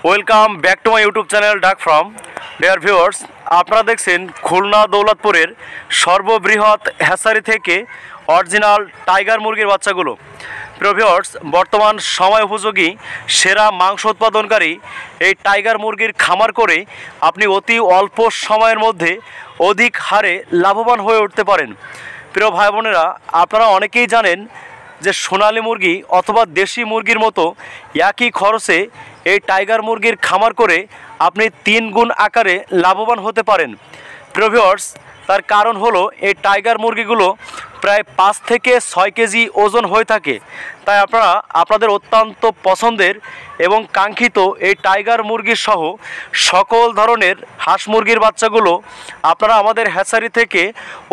Welcome back to my YouTube channel ডাক from. Dear viewers, আপনারা দেখছেন খুলনা দৌলতপুরের সর্ববৃহৎ হ্যাচারি থেকে অরিজিনাল টাইগার মুরগির বাচ্চাগুলো। প্রিয় ভিউয়ার্স, বর্তমান সময় উপযোগী সেরা মাংস উৎপাদনকারী এই টাইগার মুরগির খামার করে আপনি অতি অল্প সময়ের মধ্যে অধিক হারে লাভবান হয়ে উঠতে পারেন। প্রিয় ভাই বোনেরা, আপনারা অনেকেই জানেন যে সোনালী মুরগি অথবা দেশি মুরগির মতো একই খরচে এই টাইগার মুরগির খামার করে আপনি 3 গুণ আকারে লাভবান হতে পারেন। প্রিয় ভিউয়ার্স, তার কারণ হলো এই টাইগার মুরগিগুলো প্রায় 5 থেকে 6 কেজি ওজন হয়ে থাকে। তাই আপনারা আপনাদের অত্যন্ত পছন্দের এবং কাঙ্ক্ষিত এই টাইগার মুরগি সহ সকল ধরনের হাঁস মুরগির বাচ্চাগুলো আপনারা আমাদের হ্যাচারি থেকে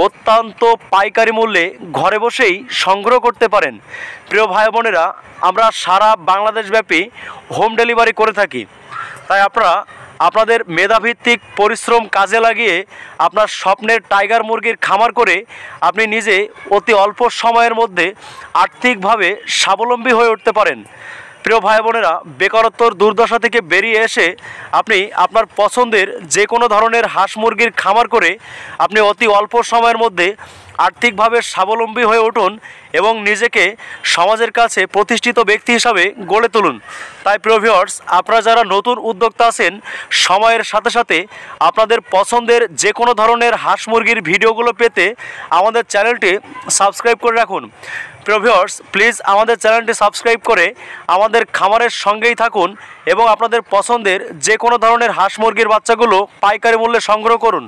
অত্যন্ত পাইকারি মূল্যে ঘরে বসেই সংগ্রহ করতে পারেন। প্রিয় ভাই বোনেরা, আমরা সারা বাংলাদেশব্যাপী হোম ডেলিভারি করে থাকি। তাই আপনারা আপনাদের মেধাভিত্তিক পরিশ্রম কাজে লাগিয়ে আপনার স্বপ্নের টাইগার মুরগির খামার করে আপনি নিজে অতি অল্প সময়ের মধ্যে আর্থিকভাবে স্বাবলম্বী হয়ে উঠতে পারেন। প্রিয় ভাই বোনেরা, বেকারত্বর দুর্দশা থেকে বেরিয়ে এসে আপনি আপনার পছন্দের যে কোনো ধরনের হাঁস মুরগির খামার করে আপনি অতি অল্প সময়ের মধ্যে আর্থিকভাবে স্বাবলম্বী হয়ে উঠুন এবং নিজেকে সমাজের কাছে প্রতিষ্ঠিত ব্যক্তি হিসাবে গড়ে তুলুন। তাই প্রিয় ভিউয়ার্স, আপনারা যারা নতুন উদ্যোক্তা আছেন, সময়ের সাথে সাথে আপনাদের পছন্দের যে কোনো ধরনের হাঁস মুরগির ভিডিওগুলো পেতে আমাদের চ্যানেলটি সাবস্ক্রাইব করে রাখুন। প্রিয় ভিউয়ার্স, প্লিজ আমাদের চ্যানেলটি সাবস্ক্রাইব করে আমাদের খামারের সঙ্গেই থাকুন এবং আপনাদের পছন্দের যে কোনো ধরনের হাঁস মুরগির বাচ্চাগুলো পাইকারি মূল্যে সংগ্রহ করুন।